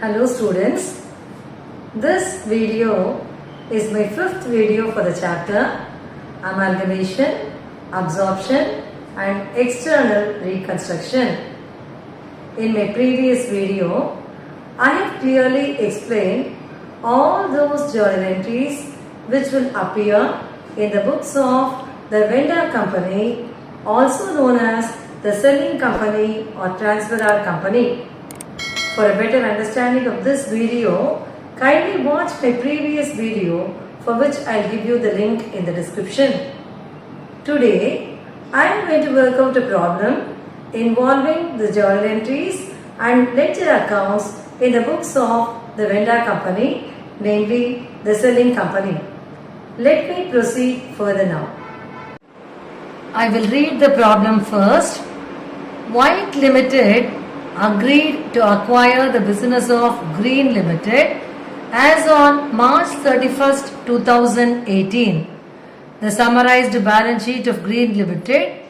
Hello students, this video is my fifth video for the chapter Amalgamation, Absorption and External Reconstruction. In my previous video, I have clearly explained all those journal entries which will appear in the books of the vendor company, also known as the selling company or transferor company. For a better understanding of this video, kindly watch my previous video for which I will give you the link in the description. Today, I am going to work out a problem involving the journal entries and ledger accounts in the books of the vendor company, namely the selling company. Let me proceed further now. I will read the problem first. White Limited agreed to acquire the business of Green Limited as on March 31st, 2018. The summarized balance sheet of Green Limited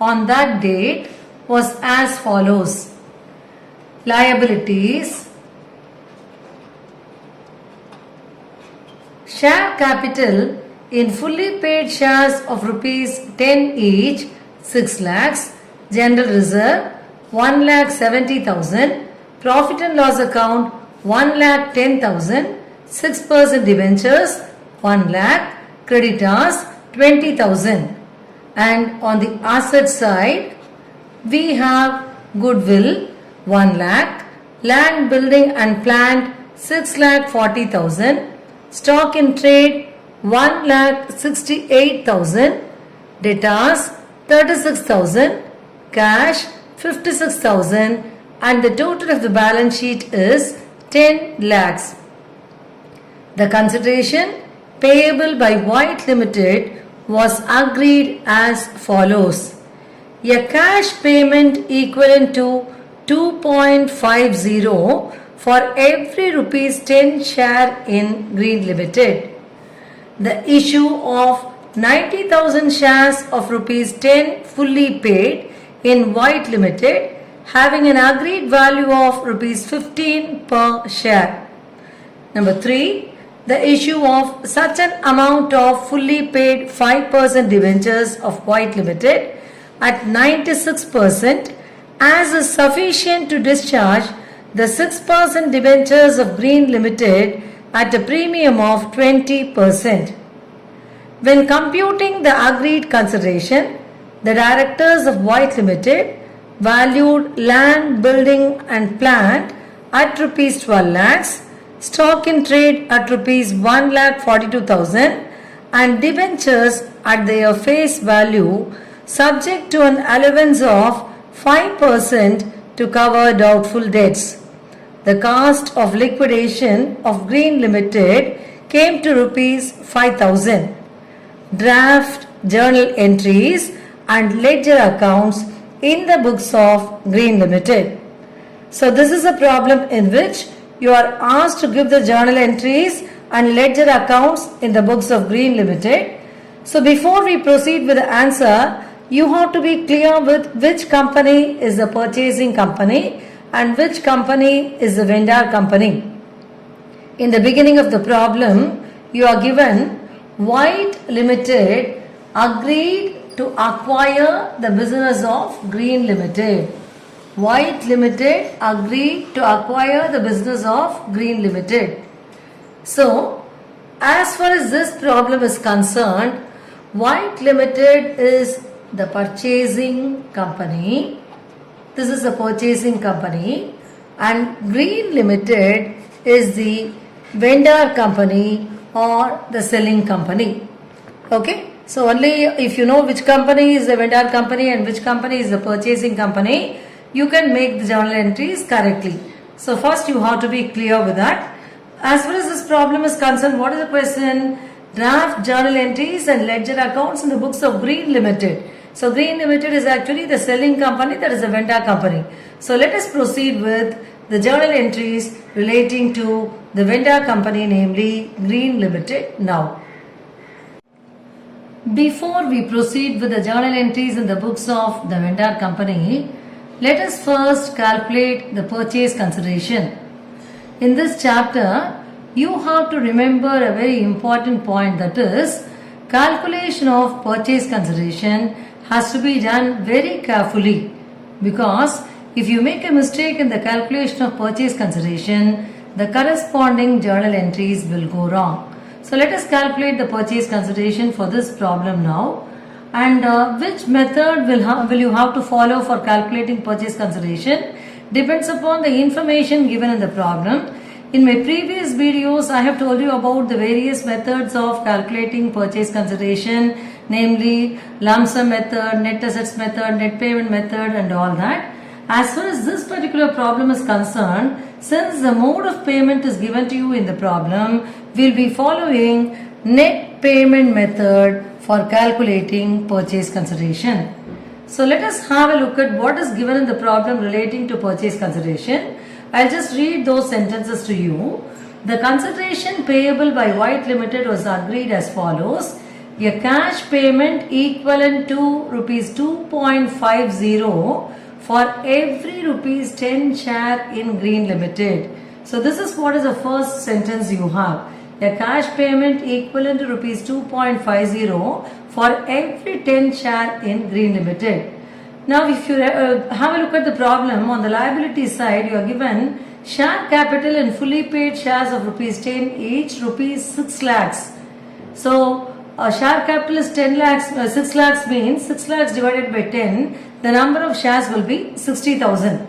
on that date was as follows. Liabilities. Share capital in fully paid shares of rupees 10 each, 6 lakhs. General reserve 1,70,000, profit and loss account 1,10,000, 6% debentures 1 lakh, creditors 20,000. And on the asset side, we have goodwill 1 lakh, land, building and plant 6,40,000, stock in trade 1,68,000, debtors 36,000, cash 56,000, and the total of the balance sheet is 10 lakhs. The consideration payable by White Limited was agreed as follows. A cash payment equivalent to 2.50 for every rupees 10 share in Green Limited. The issue of 90,000 shares of rupees 10 fully paid in White Limited having an agreed value of rupees 15 per share. Number 3. The issue of such an amount of fully paid 5% debentures of White Limited at 96% as is sufficient to discharge the 6% debentures of Green Limited at a premium of 20%. When computing the agreed consideration, the directors of White Limited valued land, building and plant at rupees 12 lakhs, stock in trade at rupees 1,42,000 and debentures at their face value subject to an allowance of 5% to cover doubtful debts. The cost of liquidation of Green Limited came to rupees 5,000. Draft journal entries and ledger accounts in the books of Green Limited. So this is a problem in which you are asked to give the journal entries and ledger accounts in the books of Green Limited. So before we proceed with the answer, you have to be clear with which company is the purchasing company and which company is the vendor company. In the beginning of the problem, you are given White Limited agreed to acquire the business of Green Limited. White Limited agreed to acquire the business of Green Limited. So, as far as this problem is concerned, White Limited is the purchasing company. This is the purchasing company and Green Limited is the vendor company or the selling company. Okay. So only if you know which company is the vendor company and which company is the purchasing company, you can make the journal entries correctly. So first you have to be clear with that. As far as this problem is concerned, what is the question? Draft journal entries and ledger accounts in the books of Green Limited. So Green Limited is actually the selling company, that is the vendor company. So let us proceed with the journal entries relating to the vendor company, namely Green Limited now. Before we proceed with the journal entries in the books of the vendor company, let us first calculate the purchase consideration. in this chapter, you have to remember a very important point, that is, calculation of purchase consideration has to be done very carefully, because if you make a mistake in the calculation of purchase consideration, the corresponding journal entries will go wrong. So let us calculate the purchase consideration for this problem now. And which method will you have to follow for calculating purchase consideration depends upon the information given in the problem. In my previous videos, I have told you about the various methods of calculating purchase consideration, namely lump sum method, net assets method, net payment method and all that. As far as this particular problem is concerned, since the mode of payment is given to you in the problem, we will be following net payment method for calculating purchase consideration. So let us have a look at what is given in the problem relating to purchase consideration. I'll just read those sentences to you. The consideration payable by White Limited was agreed as follows. A cash payment equivalent to rupees 2.50 for every rupees 10 share in Green Limited. So this is what is the first sentence you have. A cash payment equivalent to rupees 2.50 for every 10 share in Green Limited. Now if you have a look at the problem, on the liability side you are given share capital and fully paid shares of rupees 10 each, rupees 6 lakhs. So share capital is 10 lakhs, 6 lakhs means 6 lakhs divided by 10, the number of shares will be 60,000.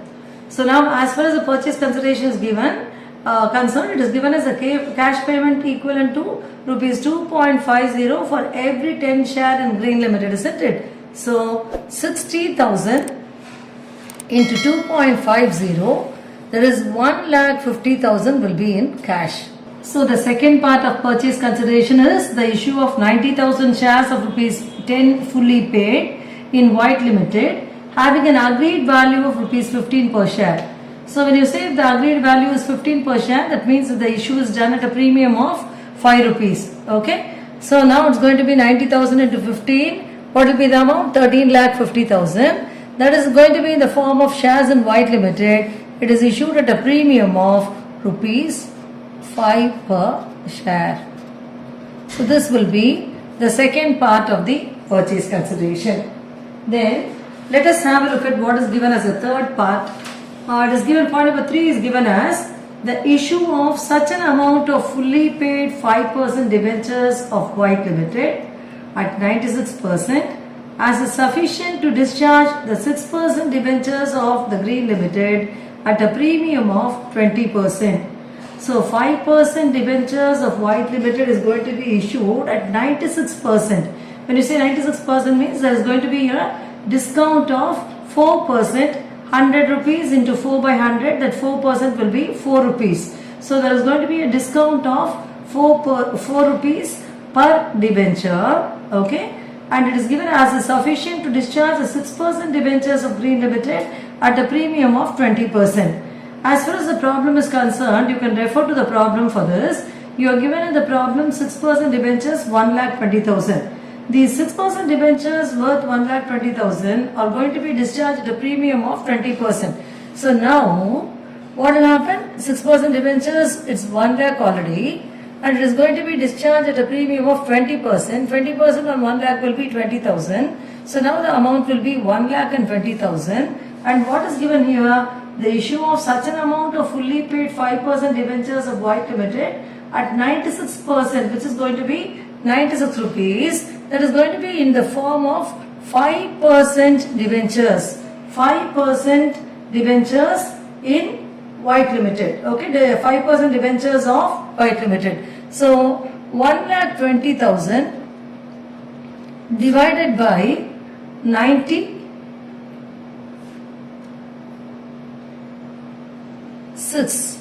So now as far as the purchase consideration is given, concerned, it is given as a cash payment equivalent to rupees 2.50 for every 10 share in Green Limited, isn't it? So 60,000 into 2.50, that is 1,50,000 will be in cash. So the second part of purchase consideration is the issue of 90,000 shares of rupees 10 fully paid in White Limited, having an agreed value of rupees 15 per share. So when you say the agreed value is 15 per share, that means that the issue is done at a premium of 5 rupees. Okay. So now it's going to be 90,000 into 15. What will be the amount? 13,50,000. That is going to be in the form of shares in White Limited. It is issued at a premium of rupees 5 per share. So this will be the second part of the purchase consideration. Then let us have a look at what is given as the third part. It is given, point number 3 is given as the issue of such an amount of fully paid 5% debentures of White Limited at 96% as is sufficient to discharge the 6% debentures of the Green Limited at a premium of 20%. So 5% debentures of White Limited is going to be issued at 96%. When you say 96% means there is going to be a discount of 4%. 100 rupees into 4 by 100, that 4% will be 4 rupees. So there is going to be a discount of 4 rupees per debenture. Okay. And it is given as a sufficient to discharge the 6% debentures of Green Limited at a premium of 20%. As far as the problem is concerned, you can refer to the problem for this. You are given in the problem 6% debentures 1,20,000. These 6% debentures worth 1,20,000 are going to be discharged at a premium of 20%. So now what will happen? 6% debentures, it's 1 lakh already, and it is going to be discharged at a premium of 20%. 20% on 1 lakh will be 20,000. So now the amount will be 1,20,000. And what is given here? The issue of such an amount of fully paid 5% debentures of White Limited at 96%, which is going to be 96 rupees. That is going to be in the form of 5% debentures. 5% debentures in White Limited. Okay, the 5% debentures of White Limited. So 1,20,000 divided by 96.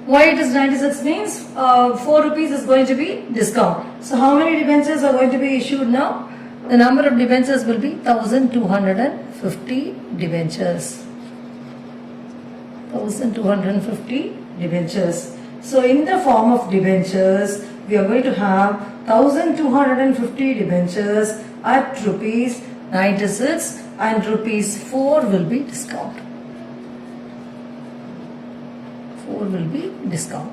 Why it is 96 means 4 rupees is going to be discount. So how many debentures are going to be issued now? The number of debentures will be 1,250 debentures. 1,250 debentures. So in the form of debentures, we are going to have 1,250 debentures at rupees 96 and rupees 4 will be discount. will be discount.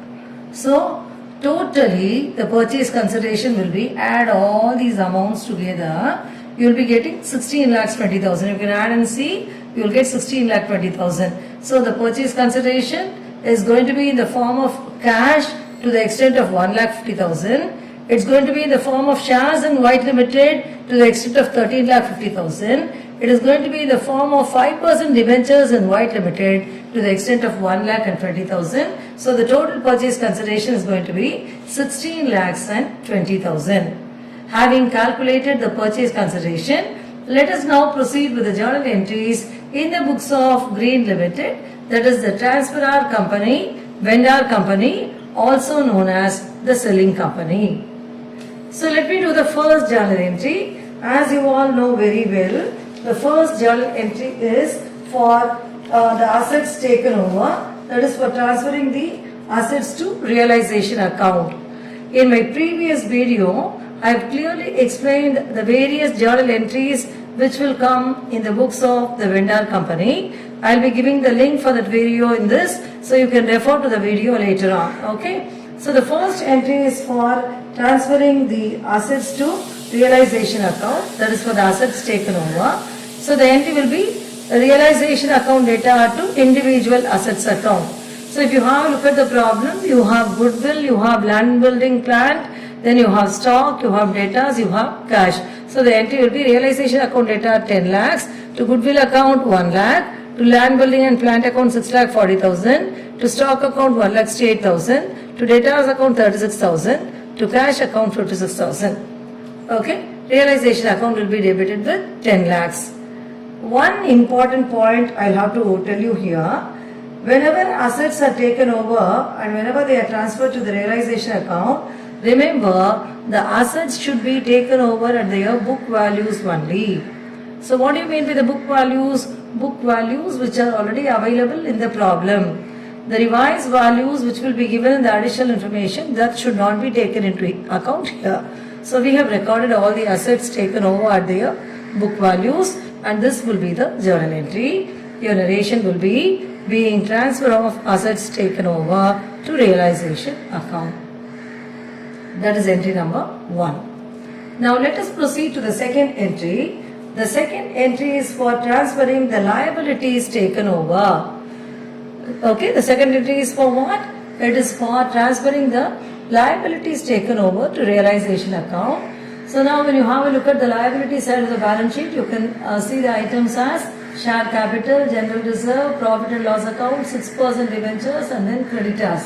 So totally the purchase consideration will be, add all these amounts together, you will be getting 16,20,000. You can add and see, you will get 16,20,000. So the purchase consideration is going to be in the form of cash to the extent of 1,50,000. It's going to be in the form of shares in White Limited to the extent of 13,50,000. It is going to be in the form of 5% debentures in White Limited to the extent of 1,20,000. So the total purchase consideration is going to be 16,20,000. Having calculated the purchase consideration, let us now proceed with the journal entries in the books of Green Limited, that is the transferor company, vendor company, also known as the selling company. So let me do the first journal entry. As you all know very well, the first journal entry is for the assets taken over, that is for transferring the assets to realization account. In my previous video, I have clearly explained the various journal entries which will come in the books of the vendor company. I will be giving the link for that video in this, so you can refer to the video later on. Okay. So the first entry is for transferring the assets to realization account, that is for the assets taken over. So the entry will be realization account data to individual assets account. So if you have a look at the problem, you have goodwill, you have land building plant, then you have stock, you have debtors, you have cash. So the entry will be realization account data 10 lakhs, to goodwill account 1 lakh, to land building and plant account 6,40,000, to stock account 1,68,000, to debtors account 36,000, to cash account 56,000. Okay, realization account will be debited with 10 lakhs. One important point I'll have to tell you here, whenever assets are taken over and whenever they are transferred to the realization account, remember the assets should be taken over at their book values only. So what do you mean by the book values? Book values which are already available in the problem. The revised values which will be given in the additional information, that should not be taken into account here. So we have recorded all the assets taken over at their book values, and this will be the journal entry. Your narration will be being transfer of assets taken over to realization account. That is entry number 1. Now let us proceed to the second entry. The second entry is for transferring the liabilities taken over. Okay, the second entry is for what? It is for transferring the liabilities taken over to realization account. So now when you have a look at the liability side of the balance sheet, you can see the items as share capital, general reserve, profit and loss account, 6% debentures, and then creditors.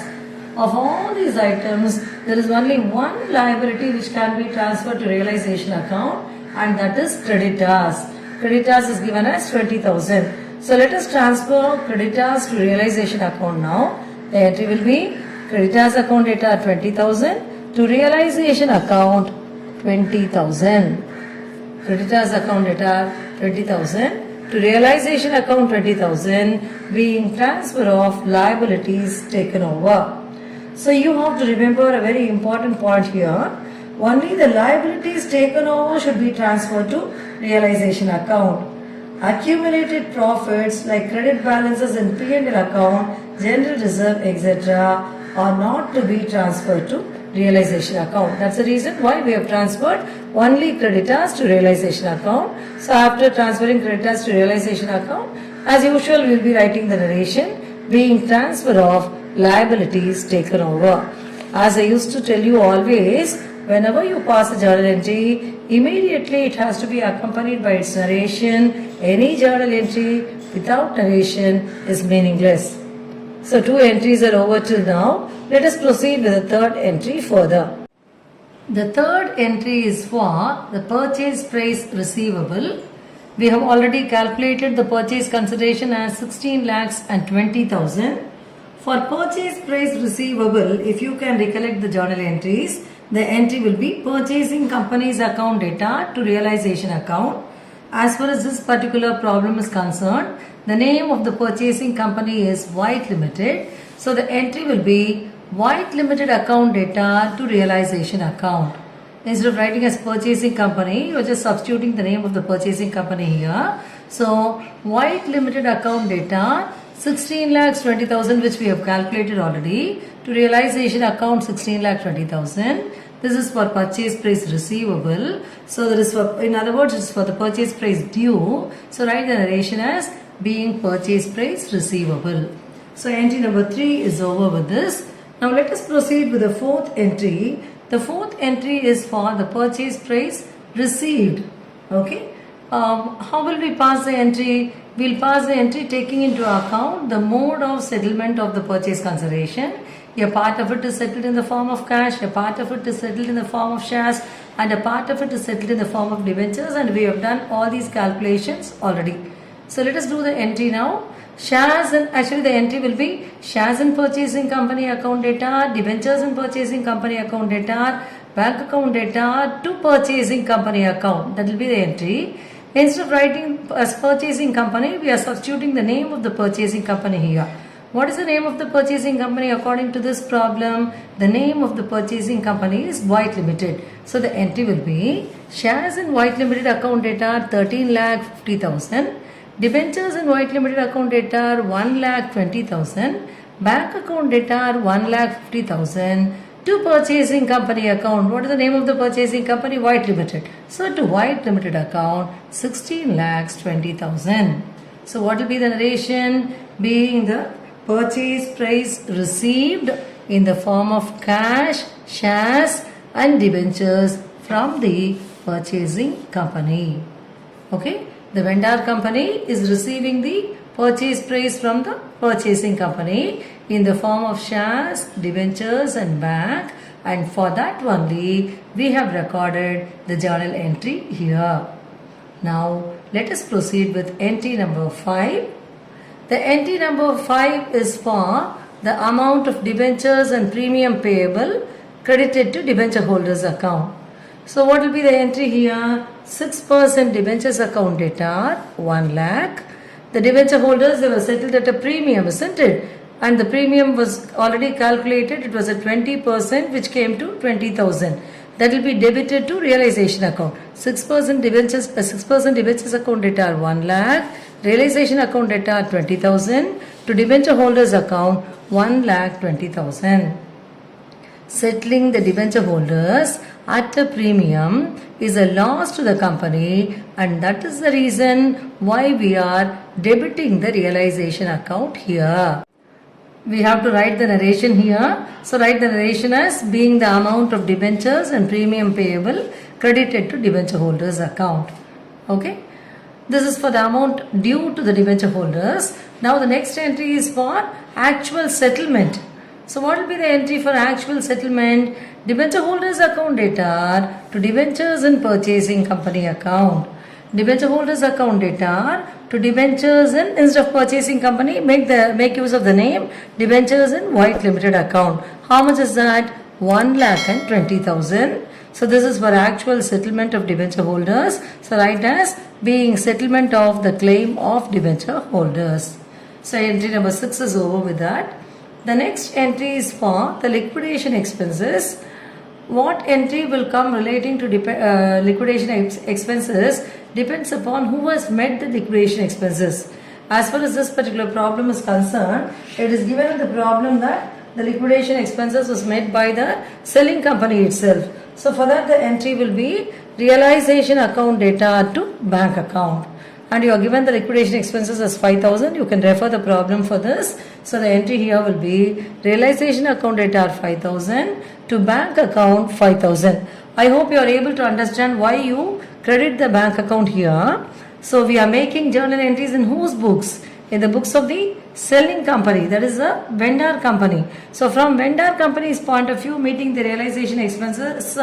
Of all these items, there is only one liability which can be transferred to realization account, and that is creditors. Creditors is given as 20,000. So let us transfer creditors to realization account now. The entry will be creditors account data 20,000 to realization account 20,000. Creditors account data 20,000 to realization account 20,000 being transfer of liabilities taken over. So you have to remember a very important point here. Only the liabilities taken over should be transferred to realization account. Accumulated profits like credit balances in P&L account, general reserve, etc. are not to be transferred to realization account. That's the reason why we have transferred only creditors to realization account. So after transferring creditors to realization account, as usual we will be writing the narration being transfer of liabilities taken over. As I used to tell you always, whenever you pass a journal entry, immediately it has to be accompanied by its narration. Any journal entry without narration is meaningless. So 2 entries are over till now. Let us proceed with the third entry further. The third entry is for the purchase price receivable. We have already calculated the purchase consideration as 16 lakhs and 20,000. For purchase price receivable, if you can recollect the journal entries, the entry will be purchasing company's account data to realization account. As far as this particular problem is concerned, the name of the purchasing company is White Limited. So the entry will be White Limited account data to realization account. Instead of writing as purchasing company, you are just substituting the name of the purchasing company here. So White Limited account data 16 lakhs 20,000 which we have calculated already. To realization account 16 lakh 20,000. This is for purchase price receivable. So there is for, in other words, it's for the purchase price due. So write the narration as being purchase price receivable. So entry number 3 is over with this. Now let us proceed with the fourth entry. The fourth entry is for the purchase price received. Okay. How will we pass the entry? We'll pass the entry taking into account the mode of settlement of the purchase consideration. A part of it is settled in the form of cash, a part of it is settled in the form of shares, and a part of it is settled in the form of debentures, and we have done all these calculations already. So let us do the entry now. Shares, and actually the entry will be shares in purchasing company account data, debentures in purchasing company account data, bank account data to purchasing company account. That will be the entry. Instead of writing as purchasing company, we are substituting the name of the purchasing company here. What is the name of the purchasing company according to this problem? The name of the purchasing company is White Limited. So the entry will be shares in White Limited account data 13 lakh 50,000, debentures in White Limited account data 1 lakh 20,000, bank account data 1 lakh 50,000, to purchasing company account. What is the name of the purchasing company? White Limited. So to White Limited account 16 lakhs 20,000. So what will be the narration? Being the purchase price received in the form of cash, shares and debentures from the purchasing company. Okay. The vendor company is receiving the purchase price from the purchasing company in the form of shares, debentures and bank, and for that only we have recorded the journal entry here. Now let us proceed with entry number 5. The entry number 5 is for the amount of debentures and premium payable credited to debenture holders account. So what will be the entry here? 6% debentures account data 1 lakh. The debenture holders, they were settled at a premium, isn't it? And the premium was already calculated. It was at 20% which came to 20,000. That will be debited to realization account. 6% debentures account data 1 lakh. Realization account data 20,000. To debenture holders account 1 lakh 20,000. Settling the debenture holders at a premium is a loss to the company, and that is the reason why we are debiting the realization account here. We have to write the narration here. So write the narration as being the amount of debentures and premium payable credited to debenture holders account. Okay. This is for the amount due to the debenture holders. Now the next entry is for actual settlement. So what will be the entry for actual settlement? Debenture holders account data to debentures in purchasing company account. Debenture holders account data to debentures in, instead of purchasing company, make use of the name debentures in White Limited account. How much is that? 1 lakh and 20,000. So this is for actual settlement of debenture holders. So write as being settlement of the claim of debenture holders. So entry number 6 is over with that. The next entry is for the liquidation expenses. What entry will come relating to liquidation expenses depends upon who has met the liquidation expenses. As far as this particular problem is concerned, it is given in the problem that the liquidation expenses was met by the selling company itself. So for that the entry will be realization account data to bank account. And you are given the liquidation expenses as 5,000. You can refer the problem for this. So the entry here will be realization account data 5,000 to bank account 5,000. I hope you are able to understand why you credit the bank account here. So we are making journal entries in whose books? In the books of the selling company, that is the vendor company. So from vendor company's point of view, meeting the realization expenses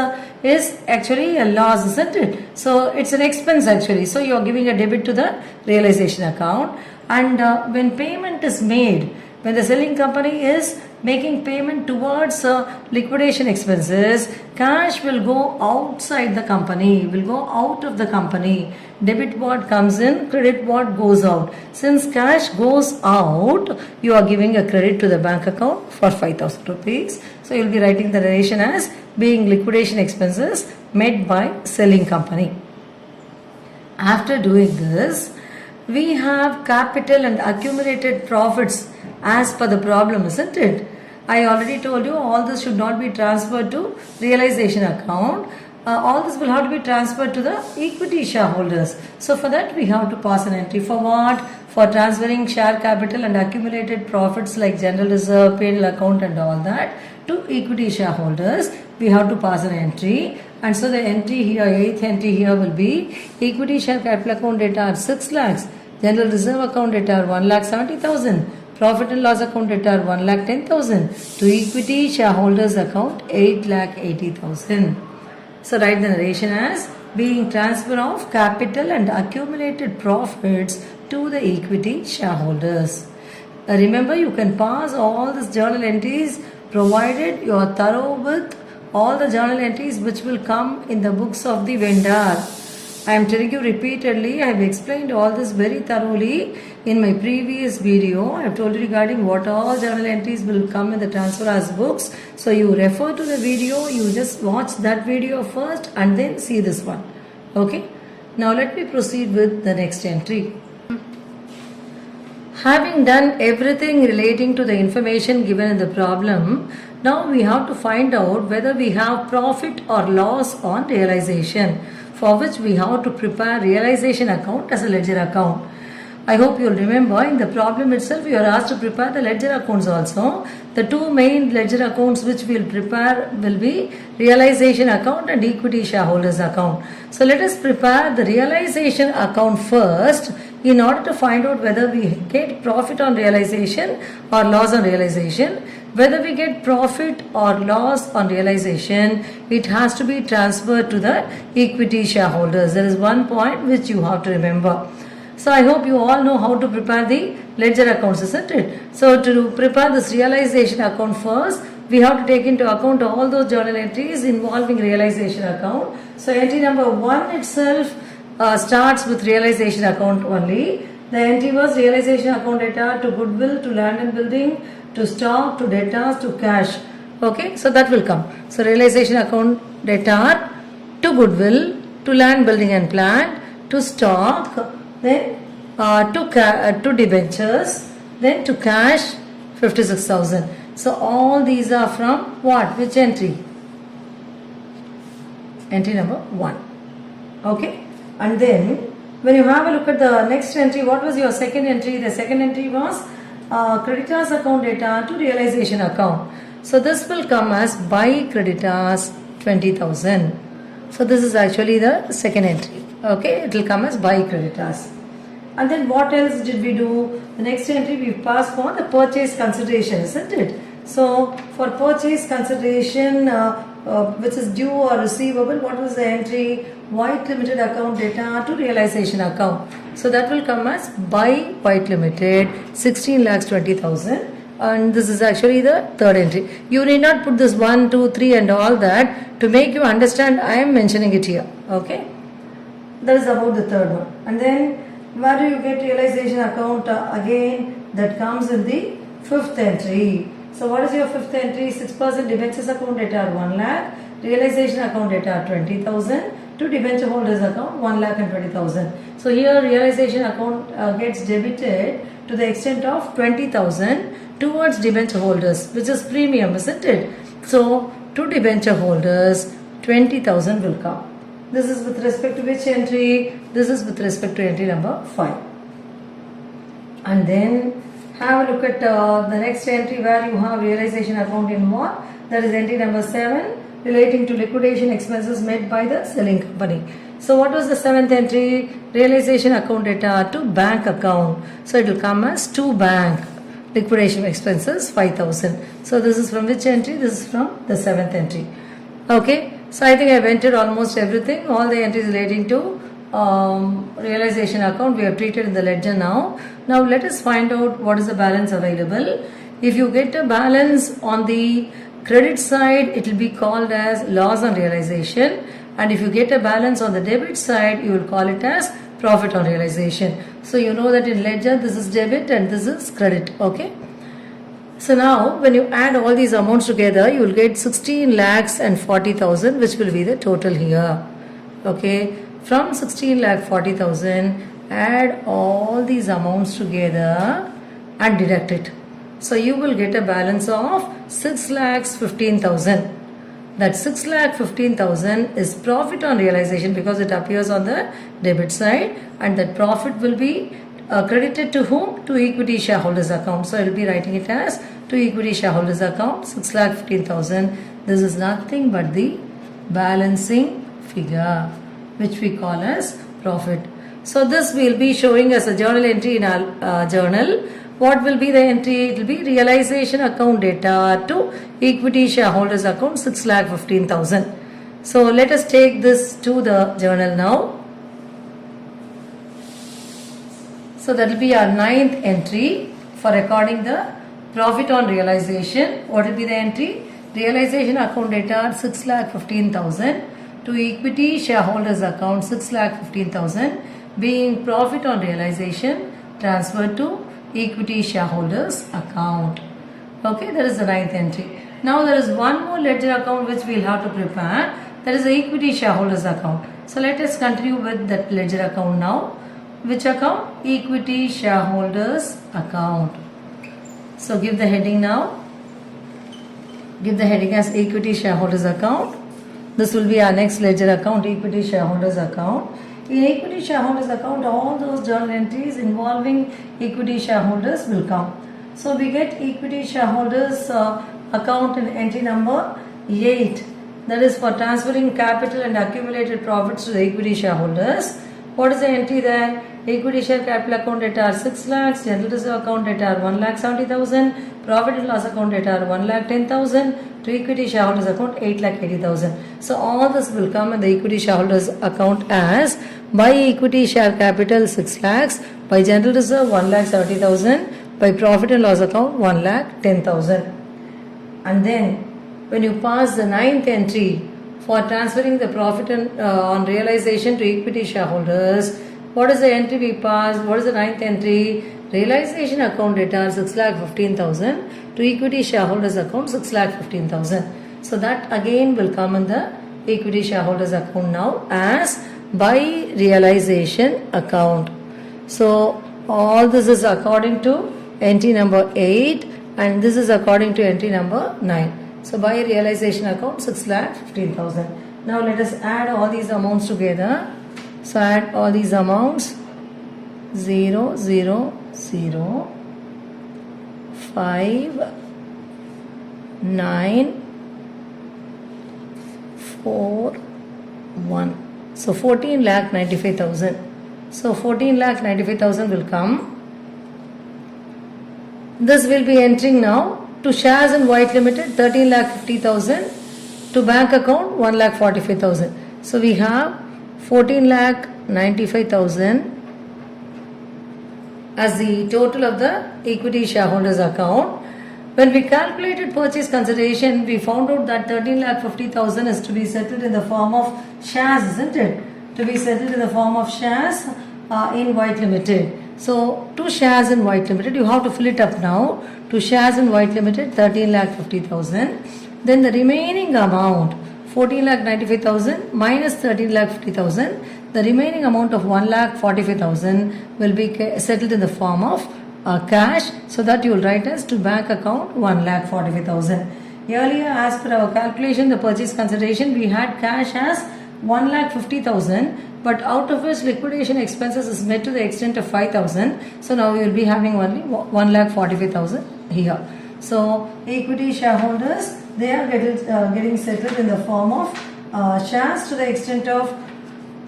is actually a loss, isn't it? So it's an expense actually. So you are giving a debit to the realization account. And when payment is made, when the selling company is making payment towards liquidation expenses, cash will go outside the company, will go out of the company. Debit what comes in, credit what goes out. Since cash goes out, you are giving a credit to the bank account for 5,000 rupees. So you will be writing the relation as being liquidation expenses made by selling company. After doing this, we have capital and accumulated profits as per the problem, isn't it? I already told you all this should not be transferred to realization account. All this will have to be transferred to the equity shareholders. So for that we have to pass an entry. For what? For transferring share capital and accumulated profits like general reserve, payable account and all that to equity shareholders, we have to pass an entry. And so the entry here, 8th entry here will be equity share capital account data are 6 lakhs, general reserve account data are 1,70,000, profit and loss account data are 1,10,000, to equity shareholders account 8,80,000. So write the narration as being transfer of capital and accumulated profits to the equity shareholders. Remember, you can pass all these journal entries provided you are thorough with all the journal entries which will come in the books of the vendor. I am telling you repeatedly, I have explained all this very thoroughly in my previous video. I have told you regarding what all journal entries will come in the transfer as books. So you refer to the video, you just watch that video first and then see this one. Okay. Now let me proceed with the next entry. Having done everything relating to the information given in the problem, now we have to find out whether we have profit or loss on realization, for which we have to prepare realization account as a ledger account. I hope you will remember in the problem itself you are asked to prepare the ledger accounts also. The two main ledger accounts which we will prepare will be realization account and equity shareholders account. So let us prepare the realization account first in order to find out whether we get profit on realization or loss on realization. Whether we get profit or loss on realization, it has to be transferred to the equity shareholders. There is one point which you have to remember. So I hope you all know how to prepare the ledger accounts, isn't it? So to prepare this realization account first, we have to take into account all those journal entries involving realization account. So entry number 1 itself starts with realization account only. The entry was realization account data to goodwill, to land and building, to stock, to debtors, to cash. Okay, so that will come. So realization account data to goodwill, to land, building and plant, to stock, then to debentures, then to cash 56,000. So all these are from what? Which entry? Entry number 1. Okay. And then when you have a look at the next entry, what was your second entry? The second entry was creditors account data to realization account. So this will come as by creditors 20,000. So this is actually the second entry. Okay, it will come as by creditors. And then what else did we do? The next entry we passed for the purchase consideration, isn't it? So for purchase consideration which is due or receivable, what was the entry? White Limited account data to realization account. So that will come as by White Limited 16,20,000. And this is actually the third entry. You need not put this 1, 2, 3 and all that. To make you understand, I am mentioning it here. Okay. That is about the third one. And then where do you get realization account? Again, that comes in the fifth entry. So what is your fifth entry? 6% debentures account data are 1 lakh. Realization account data are 20,000. To debenture holders account 1,20,000. So here realization account gets debited to the extent of 20,000 towards debenture holders, which is premium, isn't it? So to debenture holders 20,000 will come. This is with respect to which entry? This is with respect to entry number 5. And then have a look at the next entry where you have realization account in what? That is entry number 7, relating to liquidation expenses made by the selling company. So what was the 7th entry? Realization account data to bank account. So it will come as to bank. Liquidation expenses 5,000. So this is from which entry? This is from the 7th entry. Okay. So I think I have entered almost everything. All the entries relating to realization account we have treated in the ledger now. Now let us find out what is the balance available. If you get a balance on the credit side, it will be called as loss on realization, and if you get a balance on the debit side, you will call it as profit on realization. So you know that in ledger this is debit and this is credit. Okay. So now when you add all these amounts together, you will get 16 lakhs and 40,000, which will be the total here. Okay. From 16 lakh 40,000, add all these amounts together and deduct it. So you will get a balance of 6,15,000. That 6,15,000 is profit on realization because it appears on the debit side, and that profit will be credited to whom? To equity shareholders account. So I will be writing it as to equity shareholders account 6,15,000. This is nothing but the balancing figure, which we call as profit. So this will be showing as a journal entry in our journal. What will be the entry? It will be realization account data to equity shareholders account 6,15,000. So let us take this to the journal now. So that will be our 9th entry for recording the profit on realization. What will be the entry? Realization account data 6,15,000 to equity shareholders account 6,15,000 being profit on realization transferred to equity shareholders account. Okay, that is the 9th entry. Now there is one more ledger account which we will have to prepare. That is the equity shareholders account. So let us continue with that ledger account now. Which account? Equity shareholders account. So give the heading now. Give the heading as equity shareholders account. This will be our next ledger account, equity shareholders account. In equity shareholders account, all those journal entries involving equity shareholders will come. So we get equity shareholders account in entry number 8. That is for transferring capital and accumulated profits to the equity shareholders. What is the entry there? Equity share capital account data are 6 lakhs, general reserve account data are 1,70,000, profit and loss account data are 1,10,000, to equity shareholders account 8,80,000. So all this will come in the equity shareholders account as by equity share capital 6 lakhs, by general reserve 1,70,000, by profit and loss account 1,10,000. And then when you pass the 9th entry for transferring the profit on realization to equity shareholders, what is the entry we passed? What is the 9th entry? Realization account data 6,15,000 to equity shareholders account 6,15,000. So that again will come in the equity shareholders account now as by realization account. So all this is according to entry number 8 and this is according to entry number 9. So by realization account 6,15,000. Now let us add all these amounts together. So add all these amounts 0, 0, 0, 5, 9, 4, 1. So 14,95,000. So 14,95,000 will come. This will be entering now to shares in White Limited 13,50,000, to bank account 1,45,000. So we have 14,95,000 as the total of the equity shareholders account. When we calculated purchase consideration, we found out that 13,50,000 is to be settled in the form of shares, isn't it? To be settled in the form of shares in White Limited. So to shares in White Limited, you have to fill it up now. To shares in White Limited 13,50,000. Then the remaining amount 14,95,000 minus 13,50,000. The remaining amount of 1,45,000 will be settled in the form of cash. So that you will write as to bank account 1,45,000. Earlier, as per our calculation, the purchase consideration, we had cash as 1,50,000, but out of which liquidation expenses is met to the extent of 5,000. So now we will be having only 1,45,000 here. So equity shareholders, they are getting settled in the form of shares to the extent of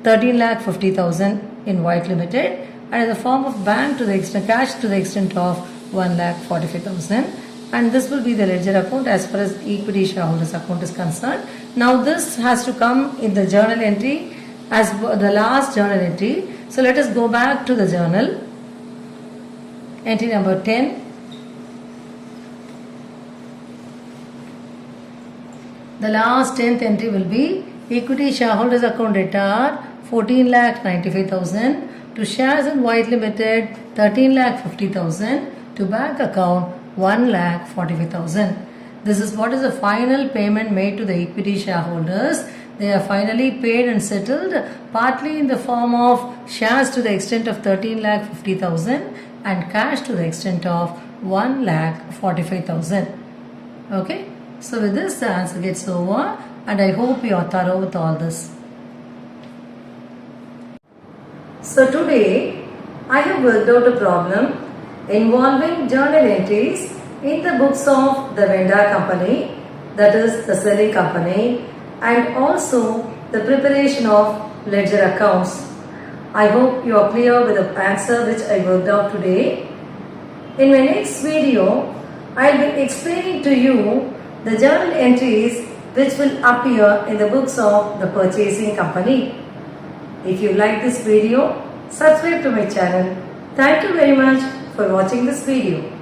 13,50,000 in White Limited, and in the form of bank to the extent cash to the extent of 1,45,000. And this will be the ledger account as far as equity shareholders account is concerned. Now this has to come in the journal entry as the last journal entry. So let us go back to the journal. Entry number 10. The last 10th entry will be equity shareholders account data 14,95,000, to shares in White Limited 13,50,000, to bank account 1,45,000. This is what is the final payment made to the equity shareholders. They are finally paid and settled, partly in the form of shares to the extent of 13,50,000 and cash to the extent of 1,45,000. Okay, so with this the answer gets over, and I hope you are thorough with all this. So today I have worked out a problem involving journal entries in the books of the vendor company, that is the selling company, and also the preparation of ledger accounts. I hope you are clear with the answer which I worked out today. In my next video, I will be explaining to you the journal entries which will appear in the books of the purchasing company. If you like this video, subscribe to my channel. Thank you very much for watching this video.